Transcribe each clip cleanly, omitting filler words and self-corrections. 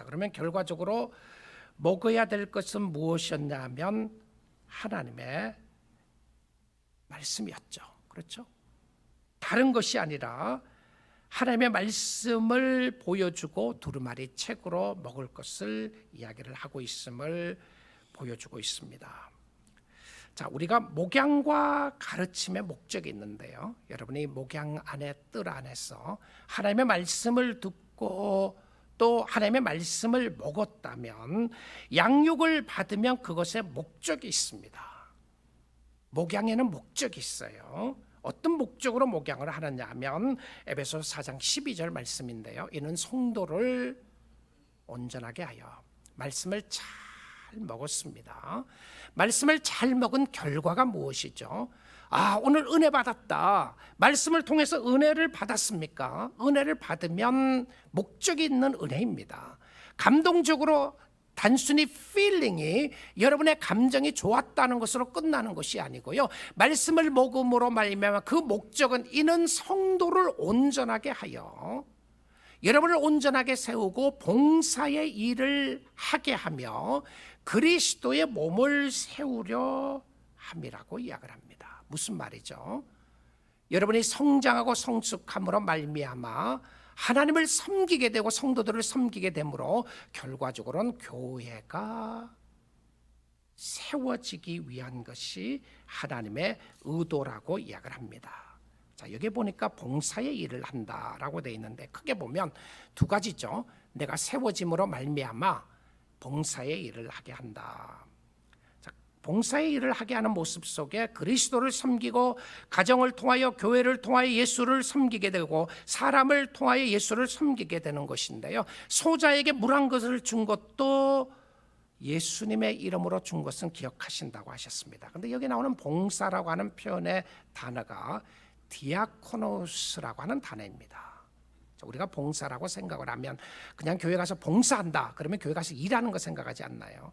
그러면 결과적으로 먹어야 될 것은 무엇이었냐 하면 하나님의 말씀이었죠. 그렇죠? 다른 것이 아니라 하나님의 말씀을 보여주고 두루마리 책으로 먹을 것을 이야기를 하고 있음을 보여주고 있습니다. 자, 우리가 목양과 가르침의 목적이 있는데요. 여러분이 목양 안에 뜰 안에서 하나님의 말씀을 듣고 또 하나님의 말씀을 먹었다면 양육을 받으면 그것에 목적이 있습니다. 목양에는 목적이 있어요. 어떤 목적으로 목양을 하느냐 하면 에베소서 4장 12절 말씀인데요. 이는 성도를 온전하게 하여 말씀을 잘 먹었습니다. 말씀을 잘 먹은 결과가 무엇이죠? 오늘 은혜 받았다. 말씀을 통해서 은혜를 받았습니까? 은혜를 받으면 목적이 있는 은혜입니다. 감동적으로 단순히 feeling이 여러분의 감정이 좋았다는 것으로 끝나는 것이 아니고요. 말씀을 먹음으로 말미암아 그 목적은 이는 성도를 온전하게 하여 여러분을 온전하게 세우고 봉사의 일을 하게 하며 그리스도의 몸을 세우려 함이라고 이야기를 합니다. 무슨 말이죠? 여러분이 성장하고 성숙함으로 말미암아 하나님을 섬기게 되고 성도들을 섬기게 되므로 결과적으로는 교회가 세워지기 위한 것이 하나님의 의도라고 이야기를 합니다. 자, 여기 보니까 봉사의 일을 한다라고 되어 있는데 크게 보면 두 가지죠. 내가 세워짐으로 말미암아 봉사의 일을 하게 한다. 자, 봉사의 일을 하게 하는 모습 속에 그리스도를 섬기고 가정을 통하여 교회를 통하여 예수를 섬기게 되고 사람을 통하여 예수를 섬기게 되는 것인데요. 소자에게 물 한 것을 준 것도 예수님의 이름으로 준 것은 기억하신다고 하셨습니다. 그런데 여기 나오는 봉사라고 하는 표현의 단어가 디아코노스라고 하는 단어입니다. 우리가 봉사라고 생각을 하면 그냥 교회 가서 봉사한다 그러면 교회 가서 일하는 거 생각하지 않나요?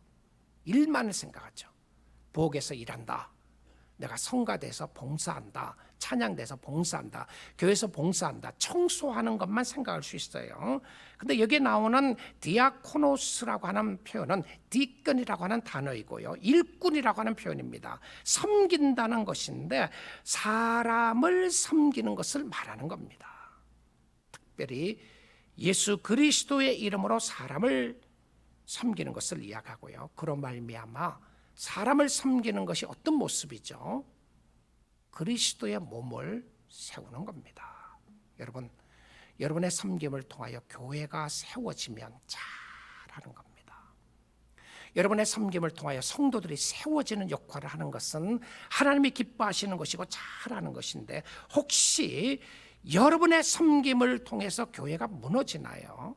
일만을 생각하죠. 부엌에서 일한다, 내가 성가대에서 봉사한다, 찬양대에서 봉사한다, 교회에서 봉사한다, 청소하는 것만 생각할 수 있어요. 근데 여기 나오는 디아코노스라고 하는 표현은 디건이라고 하는 단어이고요, 일꾼이라고 하는 표현입니다. 섬긴다는 것인데 사람을 섬기는 것을 말하는 겁니다. 특별히 예수 그리스도의 이름으로 사람을 섬기는 것을 이야기하고요. 그런 말미암아 사람을 섬기는 것이 어떤 모습이죠? 그리스도의 몸을 세우는 겁니다. 여러분, 여러분의 섬김을 통하여 교회가 세워지면 잘하는 겁니다. 여러분의 섬김을 통하여 성도들이 세워지는 역할을 하는 것은 하나님이 기뻐하시는 것이고 잘하는 것인데 혹시 여러분의 섬김을 통해서 교회가 무너지나요?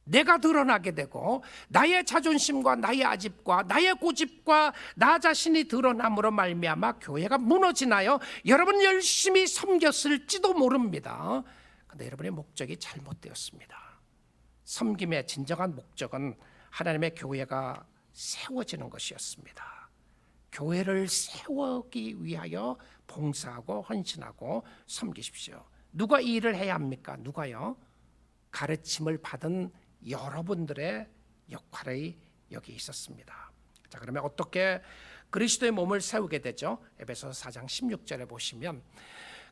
내가 드러나게 되고 나의 자존심과 나의 아집과 나의 고집과 나 자신이 드러남으로 말미암아 교회가 무너지나요? 여러분 열심히 섬겼을지도 모릅니다. 그런데 여러분의 목적이 잘못되었습니다. 섬김의 진정한 목적은 하나님의 교회가 세워지는 것이었습니다. 교회를 세우기 위하여 봉사하고 헌신하고 섬기십시오. 누가 이 일을 해야 합니까? 누가요? 가르침을 받은 여러분들의 역할이 여기 있었습니다. 자, 그러면 어떻게 그리스도의 몸을 세우게 되죠? 에베소서 4장 16절에 보시면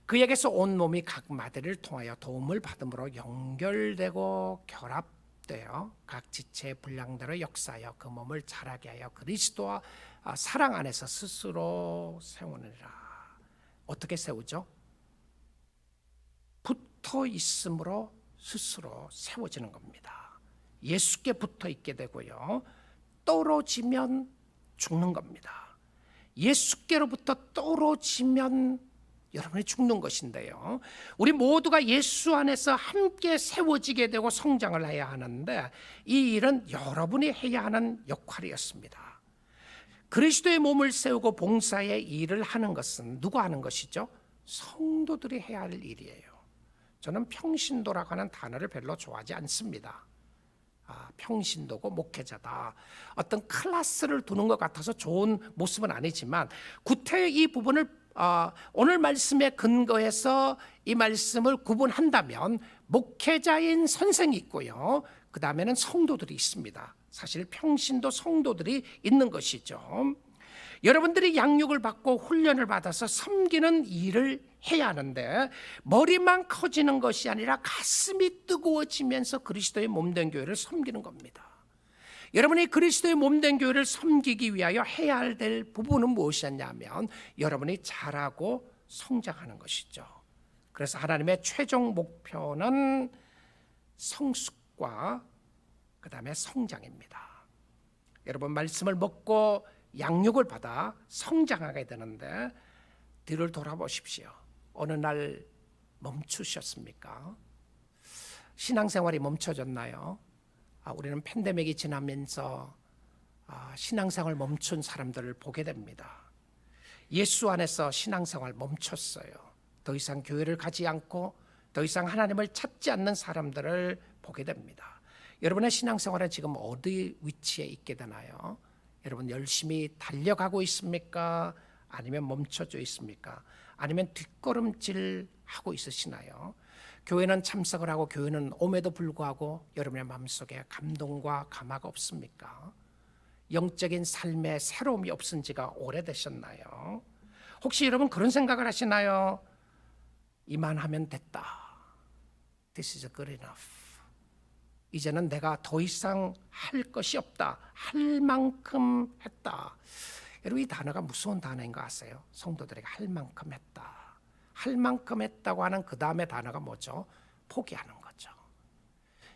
그에게서 온 몸이 각 마디를 통하여 도움을 받음으로 연결되고 결합되어 각 지체의 분량대로 역사하여 그 몸을 자라게 하여 그리스도와 사랑 안에서 스스로 세우느니라. 어떻게 세우죠? 붙어 있음으로 스스로 세워지는 겁니다. 예수께 붙어 있게 되고요, 떨어지면 죽는 겁니다. 예수께로부터 떨어지면 여러분이 죽는 것인데요, 우리 모두가 예수 안에서 함께 세워지게 되고 성장을 해야 하는데 이 일은 여러분이 해야 하는 역할이었습니다. 그리스도의 몸을 세우고 봉사의 일을 하는 것은 누가 하는 것이죠? 성도들이 해야 할 일이에요. 저는 평신도라고 하는 단어를 별로 좋아하지 않습니다. 평신도고 목회자다, 어떤 클래스를 두는 것 같아서 좋은 모습은 아니지만 구태 이 부분을 오늘 말씀에 근거해서 이 말씀을 구분한다면 목회자인 선생이 있고요, 그 다음에는 성도들이 있습니다. 사실 평신도 성도들이 있는 것이죠. 여러분들이 양육을 받고 훈련을 받아서 섬기는 일을 해야 하는데 머리만 커지는 것이 아니라 가슴이 뜨거워지면서 그리스도의 몸된 교회를 섬기는 겁니다. 여러분이 그리스도의 몸된 교회를 섬기기 위하여 해야 될 부분은 무엇이었냐면 여러분이 자라고 성장하는 것이죠. 그래서 하나님의 최종 목표는 성숙과 그 다음에 성장입니다. 여러분 말씀을 먹고 양육을 받아 성장하게 되는데 뒤를 돌아보십시오. 어느 날 멈추셨습니까? 신앙생활이 멈춰졌나요? 우리는 팬데믹이 지나면서 신앙생활 멈춘 사람들을 보게 됩니다. 예수 안에서 신앙생활 멈췄어요. 더 이상 교회를 가지 않고 더 이상 하나님을 찾지 않는 사람들을 보게 됩니다. 여러분의 신앙생활은 지금 어디 위치에 있게 되나요? 여러분 열심히 달려가고 있습니까? 아니면 멈춰져 있습니까? 아니면 뒷걸음질 하고 있으시나요? 교회는 참석을 하고 교회는 옴에도 불구하고 여러분의 마음속에 감동과 감화가 없습니까? 영적인 삶의 새로움이 없은 지가 오래되셨나요? 혹시 여러분 그런 생각을 하시나요? 이만하면 됐다. This is good enough. 이제는 내가 더 이상 할 것이 없다. 할 만큼 했다. 여러분 이 단어가 무서운 단어인 거 아세요? 성도들에게 할 만큼 했다. 할 만큼 했다고 하는 그 다음에 단어가 뭐죠? 포기하는 거죠.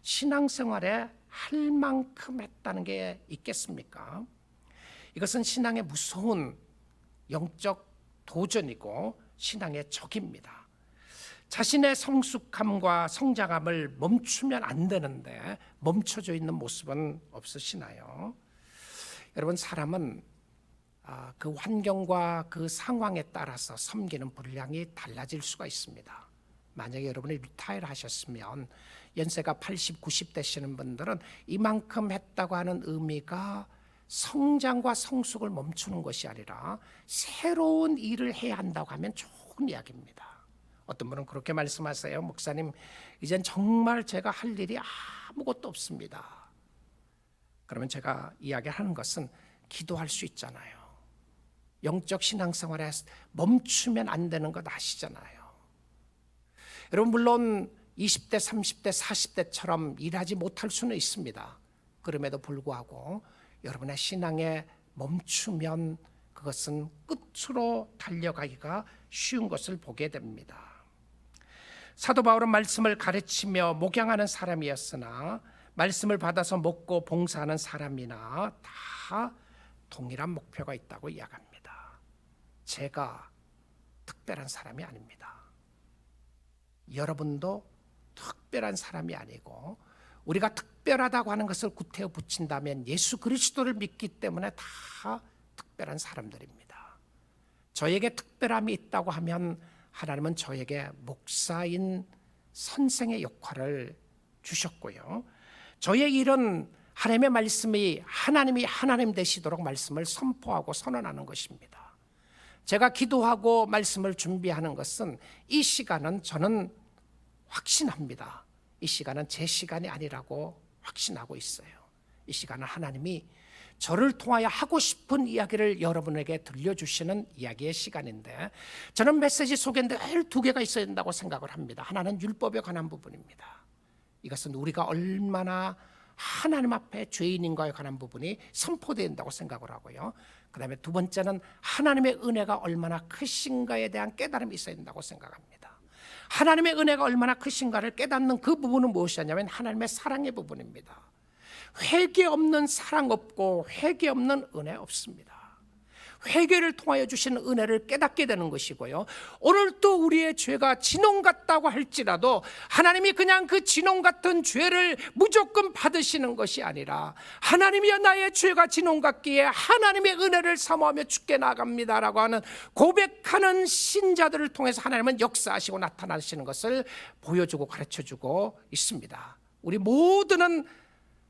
신앙생활에 할 만큼 했다는 게 있겠습니까? 이것은 신앙의 무서운 영적 도전이고 신앙의 적입니다. 자신의 성숙함과 성장함을 멈추면 안 되는데 멈춰져 있는 모습은 없으시나요? 여러분 사람은 그 환경과 그 상황에 따라서 섬기는 분량이 달라질 수가 있습니다. 만약에 여러분이 리타이어 하셨으면 연세가 80, 90 되시는 분들은 이만큼 했다고 하는 의미가 성장과 성숙을 멈추는 것이 아니라 새로운 일을 해야 한다고 하면 좋은 이야기입니다. 어떤 분은 그렇게 말씀하세요. 목사님, 이젠 정말 제가 할 일이 아무것도 없습니다. 그러면 제가 이야기하는 것은 기도할 수 있잖아요. 영적 신앙생활에 멈추면 안 되는 것 아시잖아요. 여러분 물론 20대, 30대, 40대처럼 일하지 못할 수는 있습니다. 그럼에도 불구하고 여러분의 신앙에 멈추면 그것은 끝으로 달려가기가 쉬운 것을 보게 됩니다. 사도 바울은 말씀을 가르치며 목양하는 사람이었으나 말씀을 받아서 먹고 봉사하는 사람이나 다 동일한 목표가 있다고 이야기합니다. 제가 특별한 사람이 아닙니다. 여러분도 특별한 사람이 아니고 우리가 특별하다고 하는 것을 구태여 붙인다면 예수 그리스도를 믿기 때문에 다 특별한 사람들입니다. 저에게 특별함이 있다고 하면 하나님은 저에게 목사인 선생의 역할을 주셨고요. 저의 일은 하나님의 말씀이 하나님이 하나님 되시도록 말씀을 선포하고 선언하는 것입니다. 제가 기도하고 말씀을 준비하는 것은 이 시간은 저는 확신합니다. 이 시간은 제 시간이 아니라고 확신하고 있어요. 이 시간은 하나님이 저를 통하여 하고 싶은 이야기를 여러분에게 들려주시는 이야기의 시간인데 저는 메시지 속에 늘 두 개가 있어야 된다고 생각을 합니다. 하나는 율법에 관한 부분입니다. 이것은 우리가 얼마나 하나님 앞에 죄인인가에 관한 부분이 선포되어야 된다고 생각을 하고요. 그 다음에 두 번째는 하나님의 은혜가 얼마나 크신가에 대한 깨달음이 있어야 된다고 생각합니다. 하나님의 은혜가 얼마나 크신가를 깨닫는 그 부분은 무엇이냐면 하나님의 사랑의 부분입니다. 회개 없는 사랑 없고 회개 없는 은혜 없습니다. 회개를 통하여 주시는 은혜를 깨닫게 되는 것이고요. 오늘 또 우리의 죄가 진홍 같다고 할지라도 하나님이 그냥 그 진홍 같은 죄를 무조건 받으시는 것이 아니라 하나님이여 나의 죄가 진홍 같기에 하나님의 은혜를 사모하며 주께 나아갑니다라고 하는 고백하는 신자들을 통해서 하나님은 역사하시고 나타나시는 것을 보여주고 가르쳐주고 있습니다. 우리 모두는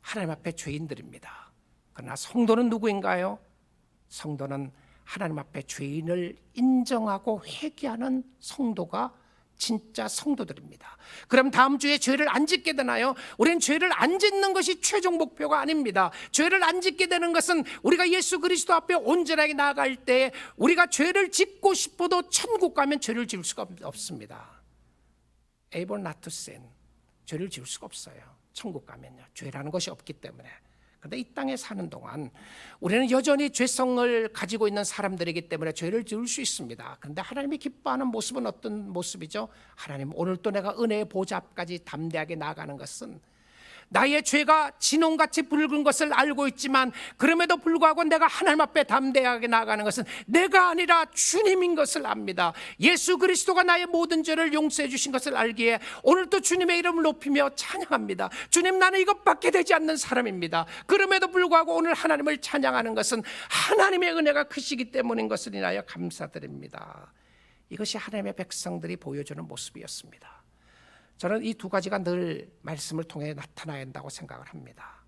하나님 앞에 죄인들입니다. 그러나 성도는 누구인가요? 성도는 하나님 앞에 죄인을 인정하고 회개하는 성도가 진짜 성도들입니다. 그럼 다음 주에 죄를 안 짓게 되나요? 우리는 죄를 안 짓는 것이 최종 목표가 아닙니다. 죄를 안 짓게 되는 것은 우리가 예수 그리스도 앞에 온전하게 나아갈 때 우리가 죄를 짓고 싶어도 천국 가면 죄를 지을 수가 없습니다. Able not to sin. 죄를 지을 수가 없어요. 천국 가면요. 죄라는 것이 없기 때문에. 그런데 이 땅에 사는 동안 우리는 여전히 죄성을 가지고 있는 사람들이기 때문에 죄를 지을 수 있습니다. 그런데 하나님이 기뻐하는 모습은 어떤 모습이죠? 하나님, 오늘 또 내가 은혜의 보좌 앞까지 담대하게 나아가는 것은 나의 죄가 진홍같이 붉은 것을 알고 있지만 그럼에도 불구하고 내가 하나님 앞에 담대하게 나아가는 것은 내가 아니라 주님인 것을 압니다. 예수 그리스도가 나의 모든 죄를 용서해 주신 것을 알기에 오늘도 주님의 이름을 높이며 찬양합니다. 주님, 나는 이것밖에 되지 않는 사람입니다. 그럼에도 불구하고 오늘 하나님을 찬양하는 것은 하나님의 은혜가 크시기 때문인 것을 인하여 감사드립니다. 이것이 하나님의 백성들이 보여주는 모습이었습니다. 저는 이 두 가지가 늘 말씀을 통해 나타나야 한다고 생각을 합니다.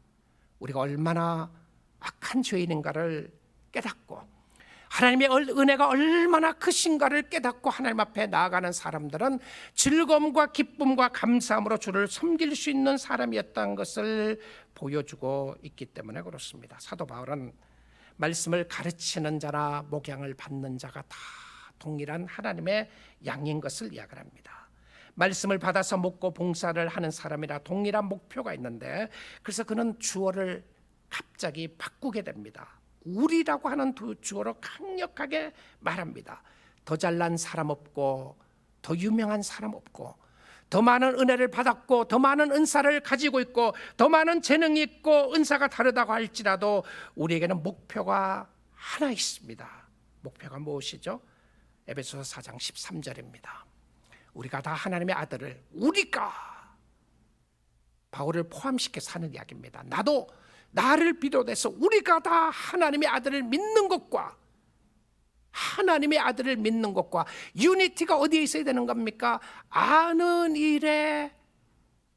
우리가 얼마나 악한 죄인인가를 깨닫고 하나님의 은혜가 얼마나 크신가를 깨닫고 하나님 앞에 나아가는 사람들은 즐거움과 기쁨과 감사함으로 주를 섬길 수 있는 사람이었다는 것을 보여주고 있기 때문에 그렇습니다. 사도 바울은 말씀을 가르치는 자나 목양을 받는 자가 다 동일한 하나님의 양인 것을 이야기를 합니다. 말씀을 받아서 먹고 봉사를 하는 사람이라 동일한 목표가 있는데, 그래서 그는 주어를 갑자기 바꾸게 됩니다. 우리라고 하는 두 주어로 강력하게 말합니다. 더 잘난 사람 없고 더 유명한 사람 없고 더 많은 은혜를 받았고 더 많은 은사를 가지고 있고 더 많은 재능이 있고 은사가 다르다고 할지라도 우리에게는 목표가 하나 있습니다. 목표가 무엇이죠? 에베소서 4장 13절입니다. 우리가 다 하나님의 아들을, 우리가 바울을 포함시켜서 하는 이야기입니다. 나도 나를 비롯해서 우리가 다 하나님의 아들을 믿는 것과 하나님의 아들을 믿는 것과 유니티가 어디에 있어야 되는 겁니까? 아는 일에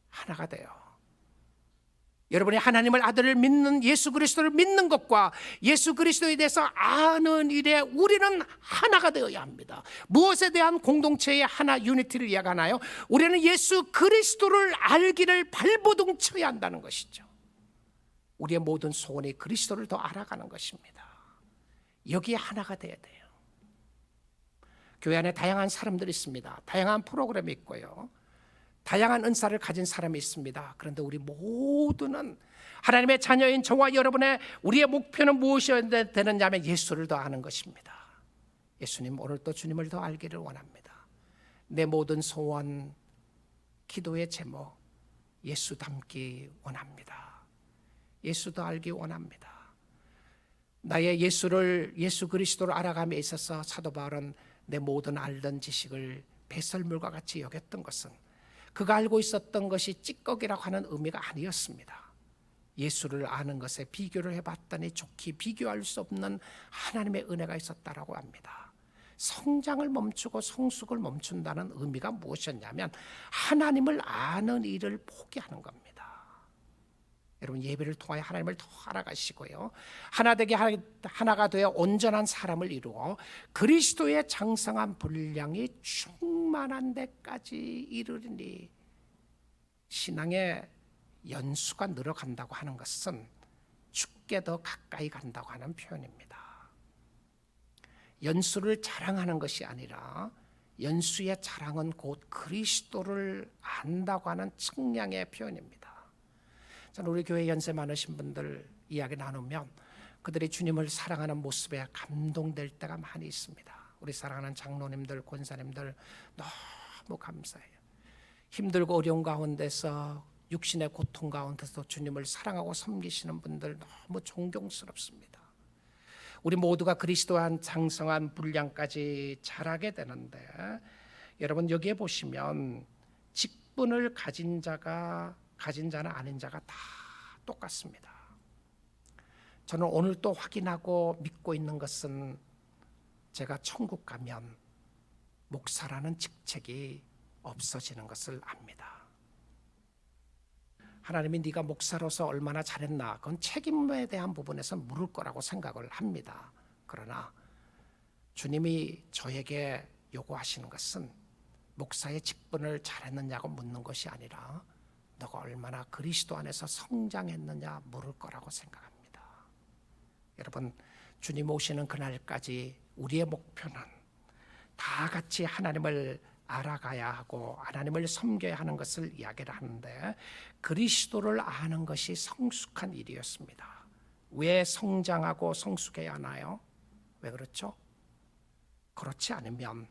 하나가 돼요. 여러분이 하나님을 아들을 믿는, 예수 그리스도를 믿는 것과 예수 그리스도에 대해서 아는 일에 우리는 하나가 되어야 합니다. 무엇에 대한 공동체의 하나, 유니티를 이야기하나요? 우리는 예수 그리스도를 알기를 발버둥 쳐야 한다는 것이죠. 우리의 모든 소원이 그리스도를 더 알아가는 것입니다. 여기에 하나가 되어야 돼요. 교회 안에 다양한 사람들이 있습니다. 다양한 프로그램이 있고요, 다양한 은사를 가진 사람이 있습니다. 그런데 우리 모두는 하나님의 자녀인 저와 여러분의 우리의 목표는 무엇이어야 되느냐 하면 예수를 더 아는 것입니다. 예수님, 오늘 또 주님을 더 알기를 원합니다. 내 모든 소원, 기도의 제목, 예수 닮기 원합니다. 예수 더 알기 원합니다. 나의 예수 그리스도를 알아감에 있어서 사도 바울은 내 모든 알던 지식을 배설물과 같이 여겼던 것은 그가 알고 있었던 것이 찌꺼기라고 하는 의미가 아니었습니다. 예수를 아는 것에 비교를 해봤더니 좋게 비교할 수 없는 하나님의 은혜가 있었다라고 합니다. 성장을 멈추고 성숙을 멈춘다는 의미가 무엇이었냐면 하나님을 아는 일을 포기하는 겁니다. 여러분, 예배를 통하여 하나님을 더 알아가시고요, 하나가 되어 온전한 사람을 이루어 그리스도의 장성한 분량이 충만한 데까지 이르리니, 신앙의 연수가 늘어간다고 하는 것은 주께 더 가까이 간다고 하는 표현입니다. 연수를 자랑하는 것이 아니라 연수의 자랑은 곧 그리스도를 안다고 하는 측량의 표현입니다. 저는 우리 교회 연세 많으신 분들 이야기 나누면 그들이 주님을 사랑하는 모습에 감동될 때가 많이 있습니다. 우리 사랑하는 장로님들, 권사님들 너무 감사해요. 힘들고 어려운 가운데서, 육신의 고통 가운데서 주님을 사랑하고 섬기시는 분들 너무 존경스럽습니다. 우리 모두가 그리스도한 장성한 분량까지 자라게 되는데, 여러분 여기에 보시면 직분을 가진 자나 아닌 자가 다 똑같습니다. 저는 오늘 또 확인하고 믿고 있는 것은 제가 천국 가면 목사라는 직책이 없어지는 것을 압니다. 하나님이 네가 목사로서 얼마나 잘했나, 그건 책임에 대한 부분에서 물을 거라고 생각을 합니다. 그러나 주님이 저에게 요구하시는 것은 목사의 직분을 잘했느냐고 묻는 것이 아니라 너가 얼마나 그리스도 안에서 성장했느냐 물을 거라고 생각합니다. 여러분, 주님 오시는 그날까지 우리의 목표는 다 같이 하나님을 알아가야 하고 하나님을 섬겨야 하는 것을 이야기를 하는데, 그리스도를 아는 것이 성숙한 일이었습니다. 왜 성장하고 성숙해야 하나요? 왜 그렇죠? 그렇지 않으면,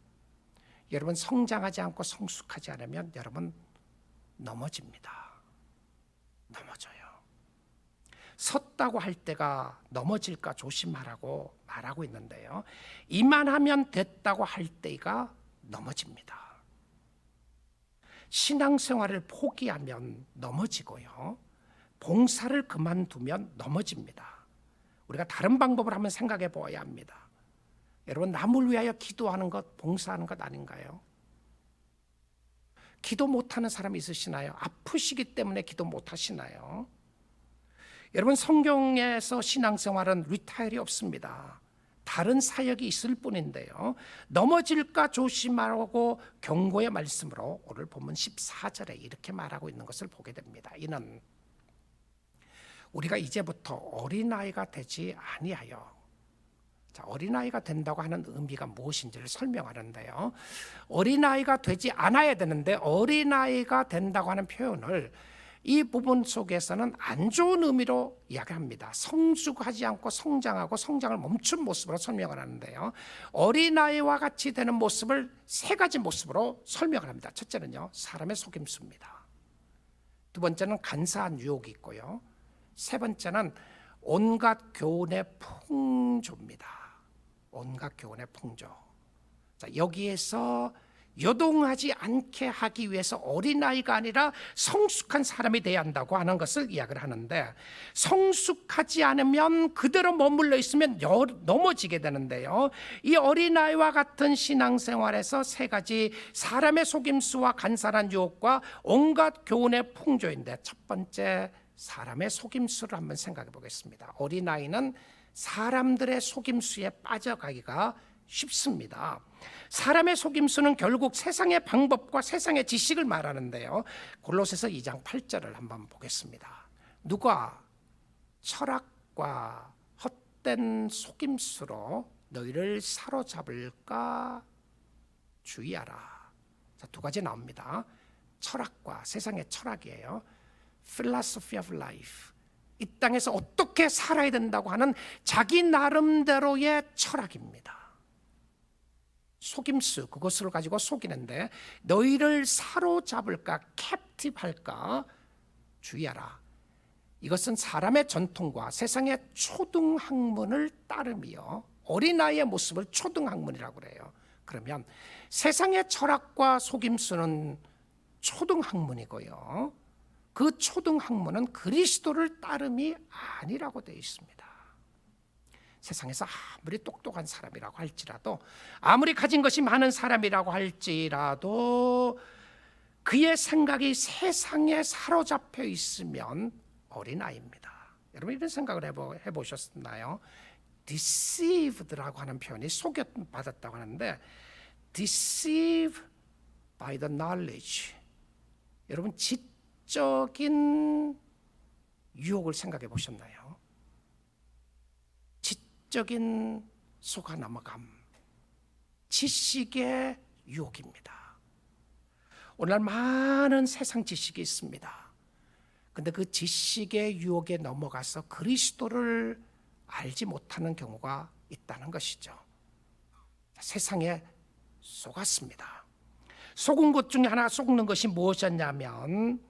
여러분, 성장하지 않고 성숙하지 않으면 여러분 넘어집니다. 넘어져요. 섰다고 할 때가 넘어질까 조심하라고 말하고 있는데요, 이만하면 됐다고 할 때가 넘어집니다. 신앙생활을 포기하면 넘어지고요, 봉사를 그만두면 넘어집니다. 우리가 다른 방법을 한번 생각해 보아야 합니다. 여러분, 남을 위하여 기도하는 것, 봉사하는 것 아닌가요? 기도 못하는 사람 있으시나요? 아프시기 때문에 기도 못하시나요? 여러분, 성경에서 신앙생활은 리타일이 없습니다. 다른 사역이 있을 뿐인데요, 넘어질까 조심하라고 경고의 말씀으로 오늘 본문 14절에 이렇게 말하고 있는 것을 보게 됩니다. 이는 우리가 이제부터 어린아이가 되지 아니하여. 자, 어린아이가 된다고 하는 의미가 무엇인지를 설명하는데요, 어린아이가 되지 않아야 되는데 어린아이가 된다고 하는 표현을 이 부분 속에서는 안 좋은 의미로 이야기합니다. 성숙하지 않고 성장하고 성장을 멈춘 모습으로 설명을 하는데요, 어린아이와 같이 되는 모습을 세 가지 모습으로 설명을 합니다. 첫째는요, 사람의 속임수입니다. 두 번째는 간사한 유혹이 있고요, 세 번째는 온갖 교훈의 풍조입니다. 온갖 교훈의 풍조. 자, 여기에서 요동하지 않게 하기 위해서 어린아이가 아니라 성숙한 사람이 되어야 한다고 하는 것을 이야기를 하는데, 성숙하지 않으면 그대로 머물러 있으면 넘어지게 되는데요, 이 어린아이와 같은 신앙생활에서 세 가지, 사람의 속임수와 간사한 유혹과 온갖 교훈의 풍조인데, 첫 번째 사람의 속임수를 한번 생각해 보겠습니다. 어린아이는 사람들의 속임수에 빠져가기가 쉽습니다. 사람의 속임수는 결국 세상의 방법과 세상의 지식을 말하는데요, 골로새서 2장 8절을 한번 보겠습니다. 누가 철학과 헛된 속임수로 너희를 사로잡을까 주의하라. 자, 두 가지 나옵니다. 철학과, 세상의 철학이에요. Philosophy of life, 이 땅에서 어떻게 살아야 된다고 하는 자기 나름대로의 철학입니다. 속임수, 그것을 가지고 속이는데, 너희를 사로잡을까, captive 할까 주의하라. 이것은 사람의 전통과 세상의 초등학문을 따름이요, 어린아이의 모습을 초등학문이라고 그래요. 그러면 세상의 철학과 속임수는 초등학문이고요, 그 초등학문은 그리스도를 따름이 아니라고 되어 있습니다. 세상에서 아무리 똑똑한 사람이라고 할지라도, 아무리 가진 것이 많은 사람이라고 할지라도 그의 생각이 세상에 사로잡혀 있으면 어린아이입니다. 여러분, 이런 생각을 해보셨나요? deceived라고 하는 표현이 속여받았다고 하는데, deceive by the knowledge, 여러분, 지적인 유혹을 생각해 보셨나요? 지적인 속아 넘어감, 지식의 유혹입니다. 오늘날 많은 세상 지식이 있습니다. 근데 그 지식의 유혹에 넘어가서 그리스도를 알지 못하는 경우가 있다는 것이죠. 세상에 속았습니다. 속은 것 중에 하나, 속는 것이 무엇이었냐면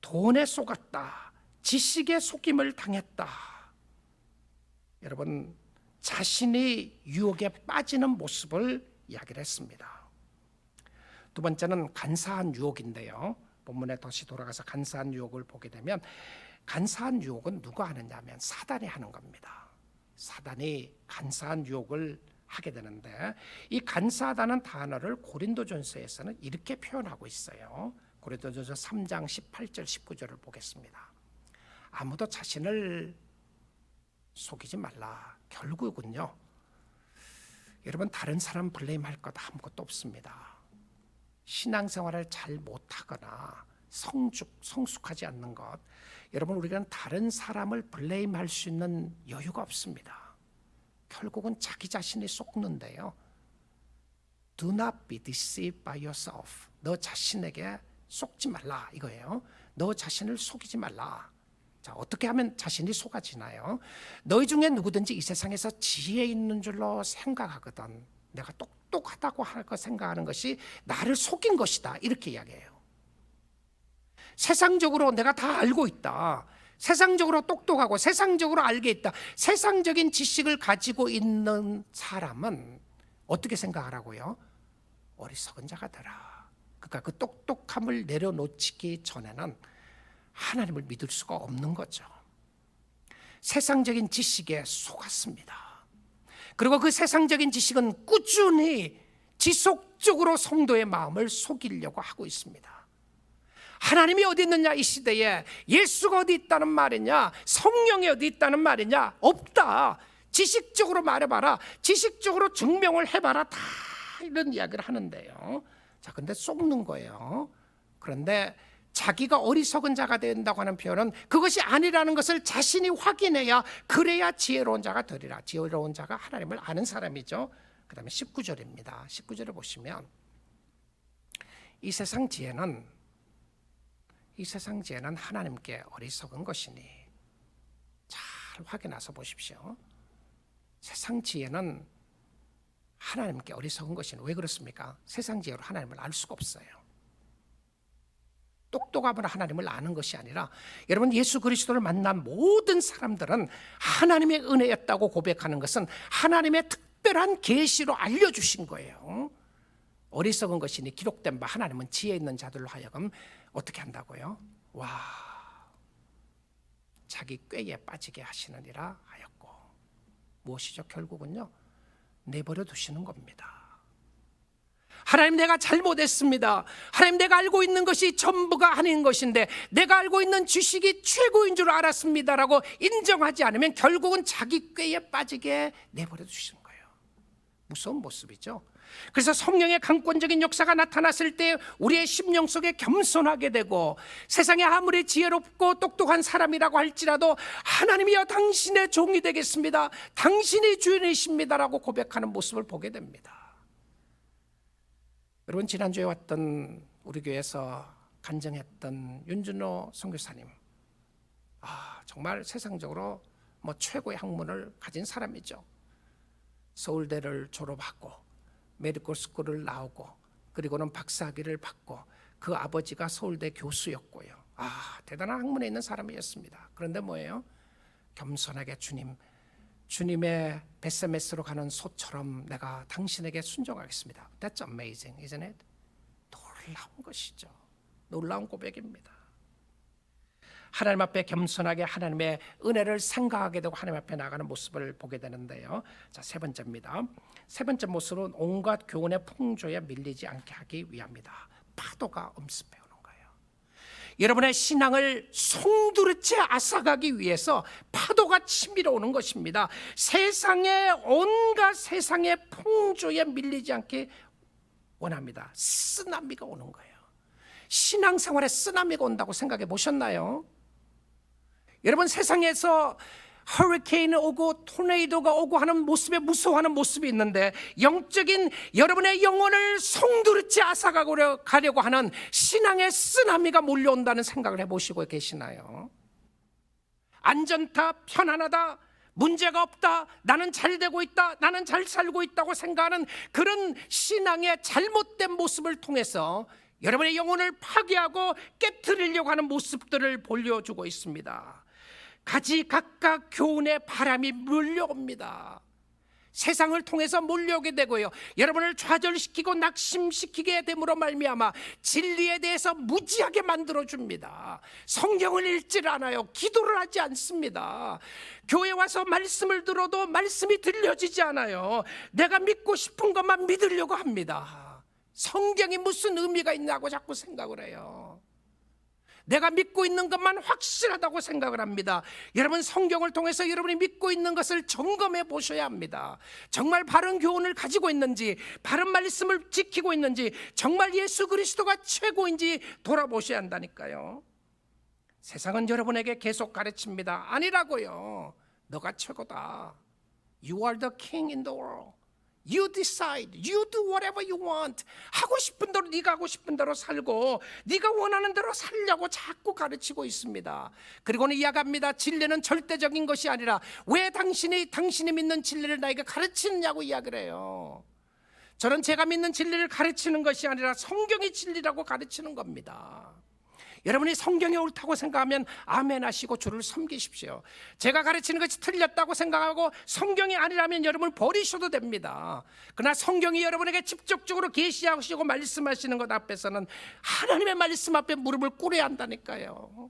돈에 속았다, 지식에 속임을 당했다. 여러분, 자신이 유혹에 빠지는 모습을 이야기를 했습니다. 두 번째는 간사한 유혹인데요, 본문에 다시 돌아가서 간사한 유혹을 보게 되면, 간사한 유혹은 누가 하느냐면 사단이 하는 겁니다. 사단이 간사한 유혹을 하게 되는데, 이 간사하다는 단어를 고린도전서에서는 이렇게 표현하고 있어요. 고린도전서 3장 18절 19절을 보겠습니다. 아무도 자신을 속이지 말라. 결국은요, 여러분, 다른 사람 블레임할 것 아무것도 없습니다. 신앙생활을 잘 못하거나 성숙하지 않는 것, 여러분 우리가 다른 사람을 블레임할 수 있는 여유가 없습니다. 결국은 자기 자신이 속는데요. Do not be deceived by yourself. 너 자신에게 속지 말라 이거예요. 너 자신을 속이지 말라. 자, 어떻게 하면 자신이 속아지나요? 너희 중에 누구든지 이 세상에서 지혜 있는 줄로 생각하거든, 내가 똑똑하다고 할 거 생각하는 것이 나를 속인 것이다, 이렇게 이야기해요. 세상적으로 내가 다 알고 있다, 세상적으로 똑똑하고 세상적으로 알게 있다, 세상적인 지식을 가지고 있는 사람은 어떻게 생각하라고요? 어리석은 자가 되라. 그러니까 그 똑똑함을 내려놓기 전에는 하나님을 믿을 수가 없는 거죠. 세상적인 지식에 속았습니다. 그리고 그 세상적인 지식은 꾸준히 지속적으로 성도의 마음을 속이려고 하고 있습니다. 하나님이 어디 있느냐, 이 시대에 예수가 어디 있다는 말이냐, 성령이 어디 있다는 말이냐, 없다. 지식적으로 말해봐라, 지식적으로 증명을 해봐라, 다 이런 이야기를 하는데요. 자, 근데 속는 거예요. 그런데 자기가 어리석은 자가 된다고 하는 표현은 그것이 아니라는 것을 자신이 확인해야, 그래야 지혜로운 자가 되리라. 지혜로운 자가 하나님을 아는 사람이죠. 그 다음에 19절입니다. 19절을 보시면 이 세상 지혜는 하나님께 어리석은 것이니, 잘 확인해서 보십시오. 세상 지혜는 하나님께 어리석은 것이니. 왜 그렇습니까? 세상 지혜로 하나님을 알 수가 없어요. 똑똑함으로 하나님을 아는 것이 아니라, 여러분 예수 그리스도를 만난 모든 사람들은 하나님의 은혜였다고 고백하는 것은 하나님의 특별한 계시로 알려주신 거예요. 어리석은 것이니 기록된 바 하나님은 지혜 있는 자들로 하여금 어떻게 한다고요? 와, 자기 꾀에 빠지게 하시느니라 하였고, 무엇이죠? 결국은요, 내버려 두시는 겁니다. 하나님, 내가 잘못했습니다. 하나님, 내가 알고 있는 것이 전부가 아닌 것인데, 내가 알고 있는 지식이 최고인 줄 알았습니다라고 인정하지 않으면 결국은 자기 꾀에 빠지게 내버려 두시는 거예요. 무서운 모습이죠. 그래서 성령의 강권적인 역사가 나타났을 때 우리의 심령 속에 겸손하게 되고, 세상에 아무리 지혜롭고 똑똑한 사람이라고 할지라도 하나님이여 당신의 종이 되겠습니다, 당신이 주인이십니다라고 고백하는 모습을 보게 됩니다. 여러분, 지난주에 왔던 우리 교회에서 간증했던 윤준호 선교사님, 정말 세상적으로 최고의 학문을 가진 사람이죠. 서울대를 졸업하고 메디컬 스쿨을 나오고, 그리고는 박사학위를 받고, 그 아버지가 서울대 교수였고요. 대단한 학문에 있는 사람이었습니다. 그런데 뭐예요? 겸손하게 주님의 벳세메스로 가는 소처럼 내가 당신에게 순종하겠습니다. That's amazing, isn't it? 놀라운 것이죠. 놀라운 고백입니다. 하나님 앞에 겸손하게 하나님의 은혜를 생각하게 되고 하나님 앞에 나가는 모습을 보게 되는데요. 자, 세 번째입니다. 세 번째 모습은 온갖 교훈의 풍조에 밀리지 않게 하기 위함이다. 파도가 엄습해 오는 거예요. 여러분의 신앙을 송두리째 앗아가기 위해서 파도가 치밀어 오는 것입니다. 온갖 세상의 풍조에 밀리지 않게 원합니다. 쓰나미가 오는 거예요. 신앙생활에 쓰나미가 온다고 생각해 보셨나요? 여러분, 세상에서 허리케인이 오고 토네이도가 오고 하는 모습에 무서워하는 모습이 있는데, 영적인 여러분의 영혼을 송두리째 앗아가려고 하는 신앙의 쓰나미가 몰려온다는 생각을 해보시고 계시나요? 안전타, 편안하다, 문제가 없다, 나는 잘 되고 있다, 나는 잘 살고 있다고 생각하는 그런 신앙의 잘못된 모습을 통해서 여러분의 영혼을 파괴하고 깨트리려고 하는 모습들을 보여주고 있습니다. 가지각각 교훈의 바람이 몰려옵니다. 세상을 통해서 몰려오게 되고요, 여러분을 좌절시키고 낙심시키게 됨으로 말미암아 진리에 대해서 무지하게 만들어줍니다. 성경을 읽지를 않아요. 기도를 하지 않습니다. 교회 와서 말씀을 들어도 말씀이 들려지지 않아요. 내가 믿고 싶은 것만 믿으려고 합니다. 성경이 무슨 의미가 있냐고 자꾸 생각을 해요. 내가 믿고 있는 것만 확실하다고 생각을 합니다. 여러분, 성경을 통해서 여러분이 믿고 있는 것을 점검해 보셔야 합니다. 정말 바른 교훈을 가지고 있는지, 바른 말씀을 지키고 있는지, 정말 예수 그리스도가 최고인지 돌아보셔야 한다니까요. 세상은 여러분에게 계속 가르칩니다. 아니라고요. 너가 최고다. You are the king in the world. You decide. You do whatever you want. 하고 싶은 대로, 네가 하고 싶은 대로 살고 네가 원하는 대로 살려고 자꾸 가르치고 있습니다. 그리고는 이야기합니다. 진리는 절대적인 것이 아니라 왜 당신이 믿는 진리를 나에게 가르치느냐고 이야기를 해요. 저는 제가 믿는 진리를 가르치는 것이 아니라 성경이 진리라고 가르치는 겁니다. 여러분이 성경이 옳다고 생각하면 아멘 하시고 주를 섬기십시오. 제가 가르치는 것이 틀렸다고 생각하고 성경이 아니라면 여러분 버리셔도 됩니다. 그러나 성경이 여러분에게 직접적으로 계시하시고 말씀하시는 것 앞에서는 하나님의 말씀 앞에 무릎을 꿇어야 한다니까요.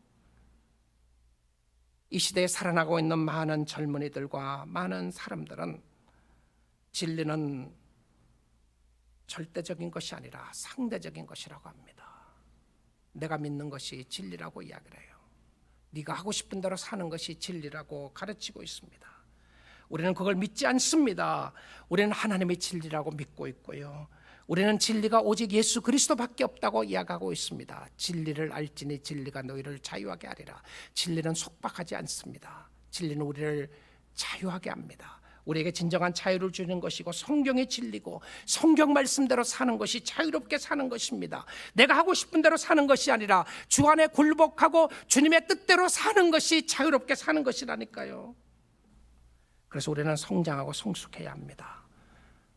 이 시대에 살아나고 있는 많은 젊은이들과 많은 사람들은 진리는 절대적인 것이 아니라 상대적인 것이라고 합니다. 내가 믿는 것이 진리라고 이야기를 해요. 네가 하고 싶은 대로 사는 것이 진리라고 가르치고 있습니다. 우리는 그걸 믿지 않습니다. 우리는 하나님의 진리라고 믿고 있고요. 우리는 진리가 오직 예수 그리스도밖에 없다고 이야기하고 있습니다. 진리를 알지니 진리가 너희를 자유하게 하리라. 진리는 속박하지 않습니다. 진리는 우리를 자유하게 합니다. 우리에게 진정한 자유를 주는 것이고 성경의 진리고 성경 말씀대로 사는 것이 자유롭게 사는 것입니다. 내가 하고 싶은 대로 사는 것이 아니라 주 안에 굴복하고 주님의 뜻대로 사는 것이 자유롭게 사는 것이라니까요. 그래서 우리는 성장하고 성숙해야 합니다.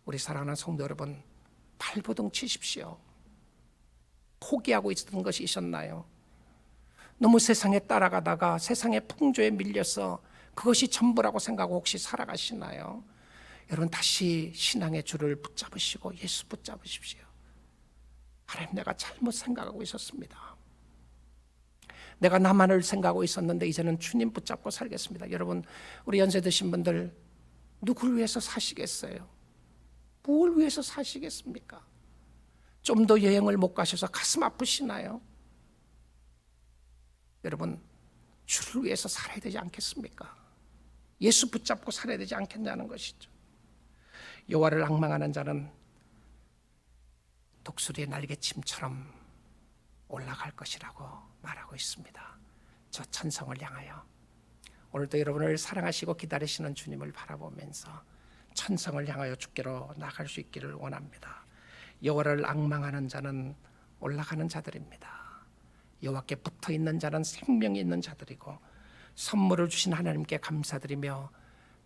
우리 사랑하는 성도 여러분, 발버둥 치십시오. 포기하고 있었던 것이 있었나요? 너무 세상에 따라가다가 세상의 풍조에 밀려서 그것이 전부라고 생각하고 혹시 살아가시나요? 여러분, 다시 신앙의 줄을 붙잡으시고 예수 붙잡으십시오. 하나님, 내가 잘못 생각하고 있었습니다. 내가 나만을 생각하고 있었는데 이제는 주님 붙잡고 살겠습니다. 여러분, 우리 연세 드신 분들 누구를 위해서 사시겠어요? 뭘 위해서 사시겠습니까? 좀 더 여행을 못 가셔서 가슴 아프시나요? 여러분, 주를 위해서 살아야 되지 않겠습니까? 예수 붙잡고 살아야 되지 않겠냐는 것이죠. 여호와를 앙망하는 자는 독수리의 날개침처럼 올라갈 것이라고 말하고 있습니다. 저 천성을 향하여 오늘도 여러분을 사랑하시고 기다리시는 주님을 바라보면서 천성을 향하여 주께로 나갈 수 있기를 원합니다. 여호와를 앙망하는 자는 올라가는 자들입니다. 여호와께 붙어있는 자는 생명이 있는 자들이고 선물을 주신 하나님께 감사드리며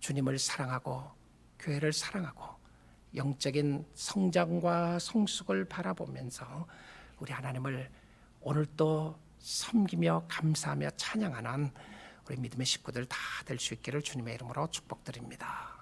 주님을 사랑하고 교회를 사랑하고 영적인 성장과 성숙을 바라보면서 우리 하나님을 오늘도 섬기며 감사하며 찬양하는 우리 믿음의 식구들 다 될 수 있기를 주님의 이름으로 축복드립니다.